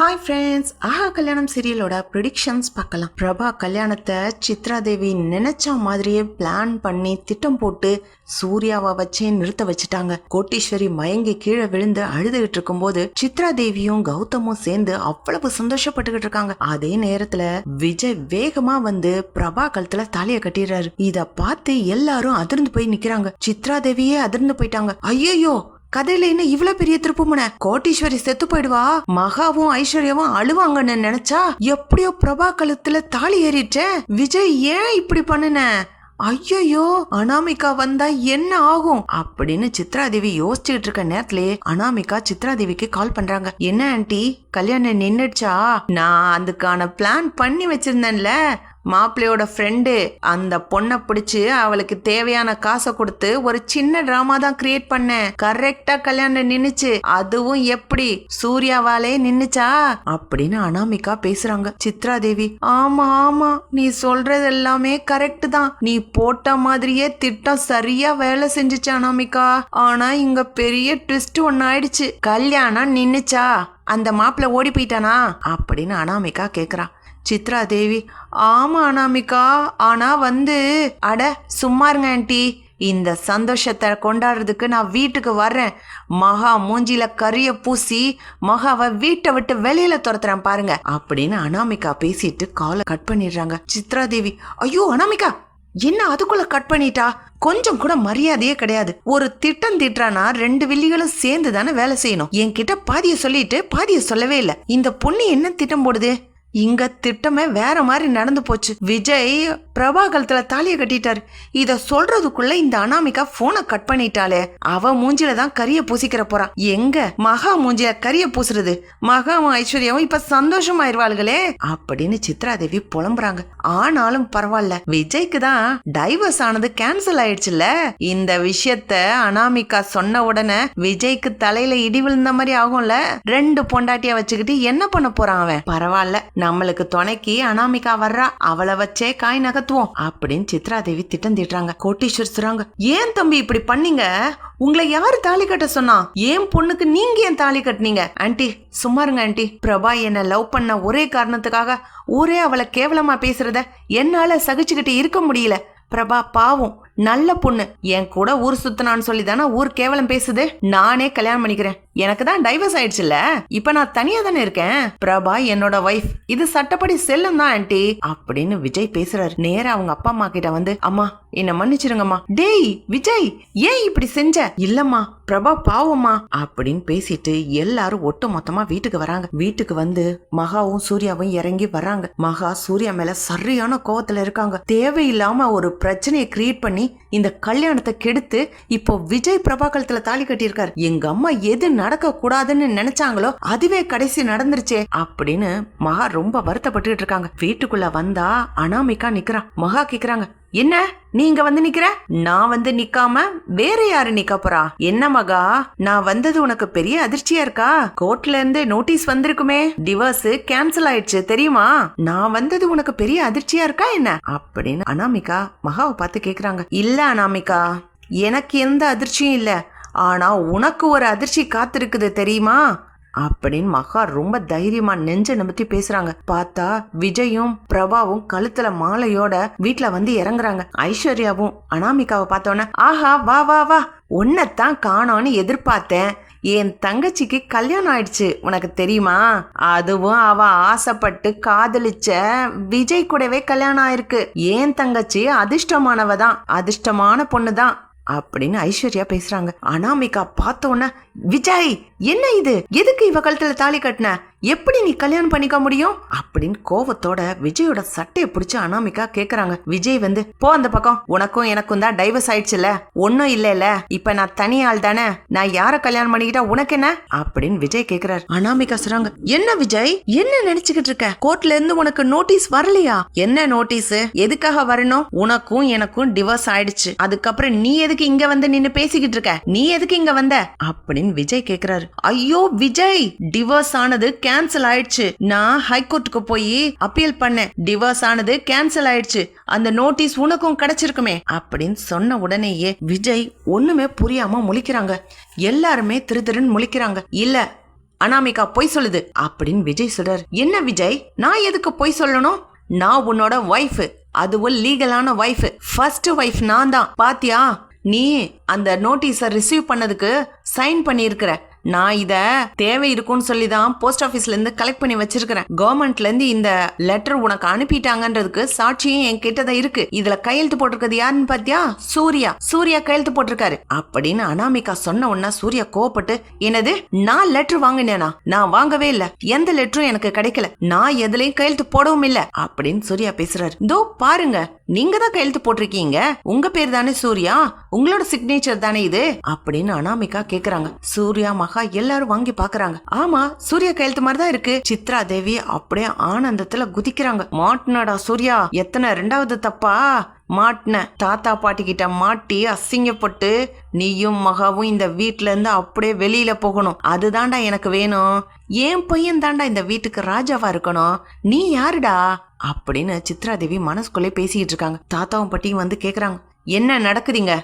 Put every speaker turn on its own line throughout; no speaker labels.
Hi friends, ஆஹா கல்யாணம் சீரியலோட predictions பார்க்கலாம். பிரபா கல்யாணத்தை சித்ரா தேவி நினைச்ச மாதிரியே பிளான் பண்ணி திட்டம் போட்டு சூர்யாவை வச்சே நிறுத்த வச்சுட்டாங்க. கோட்டீஸ்வரி மயங்கி கீழே விழுந்து அழுதுகிட்டு இருக்கும் போது சித்ரா தேவியும் கௌதமும் சேர்ந்து அவ்வளவு சந்தோஷப்பட்டுக்கிட்டு இருக்காங்க. அதே நேரத்துல விஜய் வேகமா வந்து பிரபா கழுத்துல தாலிய கட்டிடுறாரு. இத பார்த்து எல்லாரும் அதிர்ந்து போய் நிக்கிறாங்க. சித்ரா தேவியே அதிர்ந்து போயிட்டாங்க. ஐயோ, கதையில என்ன இவ்வளவு பெரிய திருப்புமுனை, கோட்டீஸ்வரி செத்து போயிடுவா, மகாவும் ஐஸ்வர்யாவும் அழுவாங்கன்னு நினைச்சா எப்படியோ பிரபா கழுத்துல தாலி ஏறிட்ட. விஜய் ஏன் இப்படி பண்ணுன? ஐயோ, அனாமிகா வந்தா என்ன ஆகும் அப்படின்னு சித்ராதேவி யோசிச்சுட்டு இருக்க நேரத்திலேயே அனாமிகா சித்ராதேவிக்கு கால் பண்றாங்க. என்ன ஆண்டி, கல்யாணம் நின்னுடுச்சா? நான் அதுக்கான பிளான் பண்ணி வச்சிருந்தேன்ல, மாப்பிள்ளையோட ஃப்ரெண்டு அந்த பொண்ணை பிடிச்சு அவளுக்கு தேவையான காசை கொடுத்து ஒரு சின்ன டிராமா தான் கிரியேட் பண்ணேன். கரெக்டா கல்யாணம் நின்னுச்சு. அதுவும் எப்படி, சூர்யாவாலே நின்னுச்சா அப்படின்னு அனாமிகா பேசுறாங்க. சித்ராதேவி, ஆமா ஆமா, நீ சொல்றது எல்லாமே கரெக்ட் தான். நீ போட்ட மாதிரியே திட்டம் சரியா வேலை செஞ்சுச்சு அனாமிகா. ஆனா இங்க பெரிய ட்விஸ்ட் ஒன்னு ஆயிடுச்சு. கல்யாணம் நின்னுச்சா? அந்த மாப்பிள்ளை ஓடி போயிட்டானா அப்படின்னு அனாமிகா கேக்குறா. சித்ரா தேவி, ஆமா அனாமிகா, ஆனா அட சும்மா இருங்க ஆண்டி, இந்த சந்தோஷத்தை கொண்டாடுறதுக்கு நான் வீட்டுக்கு வர்றேன். மகா மூஞ்சில கரிய பூசி மகாவை வீட்டை விட்டு வெளியில துரத்துறேன் பாருங்க அப்படின்னு அனாமிகா பேசிட்டு காலை கட் பண்ணிடுறாங்க. சித்ரா தேவி, ஐயோ அனாமிகா, என்ன அதுக்குள்ள கட் பண்ணிட்டா? கொஞ்சம் கூட மரியாதையே கிடையாது. ஒரு திட்டம் திட்டுறானா ரெண்டு வில்லிகளும் சேர்ந்து தானே வேலை செய்யணும். என்கிட்ட பாதிய சொல்லிட்டு பாதிய சொல்லவே இல்லை. இந்த பொண்ணு என்ன திட்டம் போடுது? இங்க திட்டமே வேற மாதிரி நடந்து போச்சு. விஜய் பிரபா கழுத்துல தாலியை கட்டிட்டாரு. இத சொல்றதுக்குள்ள இந்த அனாமிகா போனை கட் பண்ணிட்டாலே. அவ மூஞ்சில தான் கரிய பூசிக்கிற போறா. எங்க மகா மூஞ்சில கரிய பூசுறது? மகாவும் ஐஸ்வர்யாவும் இப்ப சந்தோஷமாயிருவாளுகளே அப்படின்னு சித்ராதேவி புலம்புறாங்க. ஆனாலும் பரவாயில்ல, விஜய்க்கு தான் டைவர்ஸ் ஆனது கேன்சல் ஆயிடுச்சுல்ல. இந்த விஷயத்த அனாமிகா சொன்ன உடனே விஜய்க்கு தலையில இடி விழுந்த மாதிரி ஆகும்ல. ரெண்டு பொண்டாட்டியா வச்சுக்கிட்டு என்ன பண்ண போறான் அவன்? பரவாயில்ல, நம்மளுக்கு துணைக்கு அனாமிகா வர்றா, அவளை வச்சே காய் நகத்துவோம் அப்படின்னு சித்ராதேவி திட்டம் திட்டுறாங்க. கோட்டீஸ்வர் சொல்றாங்க, ஏன் தம்பி இப்படி பண்ணீங்க? உங்களை யாரு தாலி கட்ட சொன்னா? ஏன் பொண்ணுக்கு நீங்க ஏன் தாலி கட்டினீங்க? ஆண்டி சும்மா இருங்க ஆண்டி. பிரபா என்ன லவ் பண்ண ஒரே காரணத்துக்காக ஊரே அவளை கேவலமா பேசுறத என்னால சகிச்சுக்கிட்டு இருக்க முடியல. பிரபா பாவம், நல்ல பொண்ணு, என் கூட ஊர் சுத்தினான்னு சொல்லி தானே ஊர் கேவலம் பேசுது. நானே கல்யாணம் பண்ணிக்கிறேன். எனக்கு தான் டைவர்ஸ் ஆயிடுச்சுல்ல, இப்ப நான் தனியா தானே இருக்கேன். பிரபா என்னோட வைஃப், இது சட்டப்படி செல்லும் தான் ஆண்டி அப்படின்னு விஜய் பேசுறாரு. நேரா அவங்க அப்பா அம்மா கிட்ட வந்து, அம்மா என்ன மன்னிச்சிருங்கம்மா. டேய் விஜய், ஏன் இப்படி செஞ்ச? இல்லம்மா, பிரபா பாவம்மா அப்படின்னு பேசிட்டு எல்லாரும் ஒட்டு மொத்தமா வீட்டுக்கு வராங்க. வீட்டுக்கு வந்து மகாவும் சூர்யாவும் இறங்கி வராங்க. மகா சூர்யா மேல சரியான கோவத்துல இருக்காங்க. தேவையில்லாம ஒரு பிரச்சனையை கிரியேட் பண்ணி இந்த கல்யாணத்தை கெடுத்து இப்போ விஜய் பிரபாகலத்துல தாலி கட்டியிருக்காரு. எங்க அம்மா எது நடக்க கூடாதுன்னு நினைச்சாங்களோ அதுவே கடைசி நடந்துருச்சே அப்படின்னு மகா ரொம்ப வருத்தப்பட்டு இருக்காங்க. வீட்டுக்குள்ள வந்தா அனாமிகா நிக்கிறா. மகா கேக்குறாங்க, என்ன நீங்க வந்து நிக்கிற? நான் வந்து நிக்காம வேற யாரு நிக்க போறா? என்ன மகா, நான் வந்தது உனக்கு பெரிய அதிர்ச்சியா இருக்கா? கோர்ட்ல இருந்து நோட்டீஸ் வந்திருக்குமே, டிவோர்ஸ் கேன்சல் ஆயிடுச்சு தெரியுமா? நான் வந்தது உனக்கு பெரிய அதிர்ச்சியா இருக்கா என்ன அப்படின்னு அனாமிகா மகாவை பார்த்து கேக்குறாங்க. இல்ல அனாமிகா, எனக்கு எந்த அதிர்ச்சியும் இல்ல, ஆனா உனக்கு ஒரு அதிர்ச்சி காத்திருக்குது தெரியுமா அப்படின்னு மகா ரொம்ப தைரியமா நெஞ்ச நிமித்தி பேசுறாங்க. பார்த்தா விஜயும் பிரபாவும் கழுத்துல மாலையோட வீட்டுல வந்து இறங்குறாங்க. ஐஸ்வர்யாவும் அனாமிகாவை பார்த்தோன்னே, ஆஹா வா வா வா, உன்னைத்தான் காணோன்னு எதிர்பார்த்தேன். என் தங்கச்சிக்கு கல்யாணம் ஆயிடுச்சு, உனக்கு தெரியுமா? அதுவும் அவ ஆசைப்பட்டு காதலிச்ச விஜய் கூடவே கல்யாணம் ஆயிருக்கு. என் தங்கச்சி அதிர்ஷ்டமானவதான், அதிர்ஷ்டமான பொண்ணுதான் அப்படின்னு ஐஸ்வர்யா பேசுறாங்க. அனாமிகா பார்த்தோன்ன, விஜய் என்ன இது, எதுக்கு இவ கழுத்துல தாலி கட்டின? எப்படி நீ கல்யாணம் பண்ணிக்க முடியும் அப்படின்னு கோவத்தோட விஜயோட சட்டையை பிடிச்சு அனாமிகா கேக்குறாங்க. விஜய் வந்து, போ அந்த பக்கம், உனக்கும் எனக்கும் தான் டைவர்ஸ் ஆயிடுச்சுல, ஒன்னும் இல்ல, இப்ப நான் தனி ஆள் தானே, நான் யார கல்யாணம் பண்ணிக்கிட்டா உனக்கு என்ன அப்படின்னு விஜய் கேக்குறாரு. அனாமிகா சொல்றாங்க, என்ன விஜய் என்ன நினைச்சுக்கிட்டு இருக்க? கோர்ட்ல இருந்து உனக்கு நோட்டீஸ் வரலையா? என்ன நோட்டீஸ், எதுக்காக வரணும்? உனக்கும் எனக்கும் டிவோர்ஸ் ஆயிடுச்சு, அதுக்கப்புறம் நீ எதுக்கு இங்க வந்து நின்னு பேசிக்கிட்டு இருக்க? நீ எதுக்கு இங்க வந்த அப்படின்னு விஜய் கேக்குறாரு. ஐயோ விஜய், டிவோர்ஸ் ஆனது கேன்சல் ஆயிடுச்சு. நான் ஹைகோர்ட்டுக்கு போய் அப்பீல் பண்ணேன். டிவோர்ஸ் ஆனது கேன்சல் ஆயிடுச்சு. அந்த நோட்டீஸ் உனக்கும் கிடைச்சிருக்குமே அப்படின்னு சொன்ன உடனேயே விஜய் ஒண்ணுமே புரியாம முழிக்கிறாங்க. எல்லாருமே திரு திருன்னு முழிக்கிறாங்க. இல்ல, அனாமிகா பொய் சொல்லுது அப்படின்னு விஜய் சொல்றாரு. என்ன விஜய், நான் எதுக்கு பொய் சொல்லணும்? நான் உன்னோட ஒய்ஃப், அதுவும் லீகலான ஒய்ஃப், ஃபர்ஸ்ட் ஒய்ஃப் நான் தான். பாத்தியா, நீ அந்த நோட்டீஸை ரிசீவ் பண்ணதுக்கு சைன் பண்ணியிருக்கிற. நான் இத தேவை இருக்கும்னு சொல்லி தான் போஸ்ட் ஆபீஸ்ல இருந்து கலெக்ட் பண்ணி வச்சிருக்கிறேன். கவர்மெண்ட்ல இருந்து இந்த லெட்டர் உனக்கு அனுப்பிட்டாங்கன்றதுக்கு சாட்சியும் என் கிட்டதான் இருக்கு. இதுல கையெழுத்து போட்டிருக்கிறது யாருன்னு பாத்தியா? சூர்யா கையெழுத்து போட்டிருக்காரு அப்படின்னு அனாமிகா சொன்ன உடனே சூர்யா கோவப்பட்டு, என்னது, நான் லெட்டர் வாங்கினேனா? நான் வாங்கவே இல்ல, எந்த லெட்டரும் எனக்கு கிடைக்கல, நான் எதுலயும் கையெழுத்து போடவும் இல்ல அப்படின்னு சூர்யா பேசுறாரு. இதோ பாருங்க, நீங்க தான் கையெழுத்து போட்டிருக்கீங்க, உங்க பேர் தானே சூர்யா, உங்களோட சிக்னேச்சர் தானே இது அப்படின்னு அனாமிகா கேக்குறாங்க. சூர்யா மகா எல்லாரும் வாங்கி பாக்குறாங்க. ஆமா, சூர்யா கையெழுத்து மாதிரி தான் இருக்கு. சித்ரா தேவி அப்படியே ஆனந்தத்துல குதிக்கிறாங்க. மாட்டினடா சூர்யா, எத்தனை ரெண்டாவது தப்பா மாட்டின, தாத்தா பாட்டி கிட்ட மாட்டி அசிங்கப்பட்டு நீயும் மகாவும் இந்த வீட்டுல இருந்து அப்படியே வெளியில போகணும். அதுதான்டா எனக்கு வேணும். என் பையன் தாண்டா இந்த வீட்டுக்கு ராஜாவா இருக்கணும். நீ யாருடா அப்படின்னு சித்ரா தேவி மனசுக்குள்ளே பேசிக்கிட்டு இருக்காங்க. தாத்தாவும் பாட்டியும் வந்து கேக்குறாங்க, என்ன நடக்குதுங்க?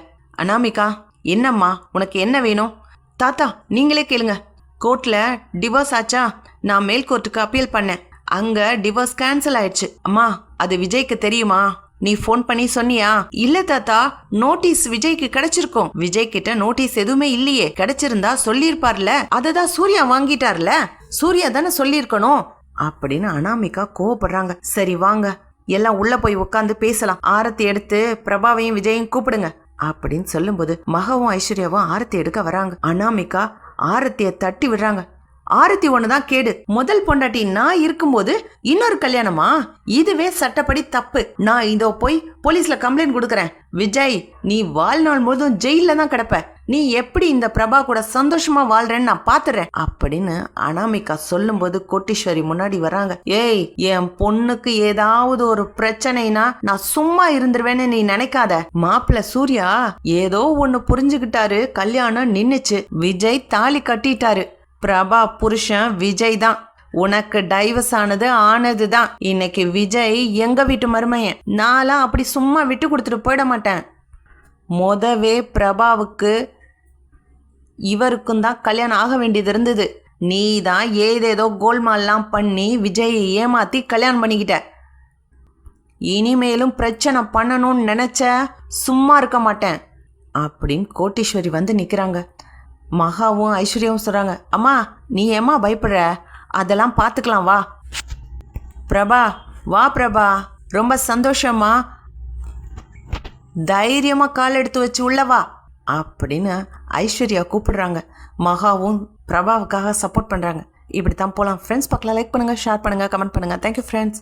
அனாமிகா, என்னம்மா, உனக்கு என்ன வேணும்? தாத்தா நீங்களே கேளுங்க. கோர்ட்ல டிவோர்ஸ் ஆச்சா? நான் மேல் கோர்ட்டுக்கு அப்பீல் பண்ணேன், அங்க டிவோர்ஸ் கேன்சல் ஆயிடுச்சு. அம்மா, அது விஜய்க்கு தெரியுமா? நீ போன் பண்ணி சொன்னியா? இல்ல தாத்தா, நோட்டீஸ் விஜய்க்கு கிடைச்சிருக்கும். விஜய் கிட்ட நோட்டீஸ் எதுவுமே இல்லையே, கிடைச்சிருந்தா சொல்லிருப்பார்ல, அததான் சூர்யா வாங்கிட்டார்ல, சூர்யா தானே சொல்லிருக்கணும் அப்படின்னு அனாமிகா கோவப்படுறாங்க. சரி வாங்க, எல்லாம் உள்ள போய் உட்காந்து பேசலாம். ஆரத்தி எடுத்து பிரபாவையும் விஜயும் கூப்பிடுங்க அப்படின்னு சொல்லும்போது மகாவும் ஐஸ்வர்யாவும் ஆரத்தி எடுக்க வராங்க. அனாமிகா ஆரத்திய தட்டி விடுறாங்க. ஆரத்தி ஒண்ணுதான் கேடு. முதல் பொண்டாட்டி நான் இருக்கும்போது இன்னொரு கல்யாணமா? இதுவே சட்டப்படி தப்பு. நான் இதோ போய் போலீஸ்ல கம்ப்ளைண்ட் கொடுக்கறேன். விஜய், நீ வாழ்நாள் முழுதும் ஜெயில தான் கிடப்ப. நீ எப்படி இந்த பிரபா கூட சந்தோஷமா வாழ்றேன்னு நான் பாத்துறேன் அப்படின்னு அனாமிகா சொல்லும் போது கோட்டீஸ்வரி முன்னாடி வராங்க. ஏய், என் பொண்ணுக்கு ஏதாவது ஒரு பிரச்சனைனா நான் சும்மா இருந்துருவேன்னு நீ நினைக்காத. மாப்பிள்ள சூர்யா ஏதோ ஒண்ணு புரிஞ்சுக்கிட்டாரு, கல்யாணம் நின்னுச்சு, விஜய் தாலி கட்டிட்டாரு. பிரபா புருஷன் விஜய் தான். உனக்கு டைவர்ஸ் ஆனதுதான். இன்னைக்கு விஜய் எங்க வீட்டு மருமையன். நான்லாம் அப்படி சும்மா விட்டு கொடுத்துட்டு போயிட மாட்டேன். மொதவே பிரபாவுக்கு இவருக்கும் தான் கல்யாணம் ஆக வேண்டியது இருந்தது. நீ தான் ஏதேதோ கோல்மால்லாம் பண்ணி விஜயை ஏமாத்தி கல்யாணம் பண்ணிக்கிட்ட. இனிமேலும் பிரச்சனை பண்ணணும்னு நினைச்ச சும்மா இருக்க மாட்டேன் அப்படின்னு கோட்டீஸ்வரி வந்து நிக்கிறாங்க. மகாவும் ஐஸ்வர்யாவும் சொல்றாங்க, அம்மா நீ ஏம்மா பயப்படுற, அதெல்லாம் பார்த்துக்கலாம், வா பிரபா, வா பிரபா, ரொம்ப சந்தோஷமா, தைரியமா கால் எடுத்து வச்சு உள்ளவா அப்படின்னு ஐஸ்வர்யா கூப்பிடுறாங்க. மகாவும் பிரபாவுக்காக சப்போர்ட் பண்றாங்க. இப்படித்தான் போலாம் ஃப்ரெண்ட்ஸ். பார்க்கலாம், லைக் பண்ணுங்க, ஷேர் பண்ணுங்க, கமெண்ட் பண்ணுங்க. Thank you friends.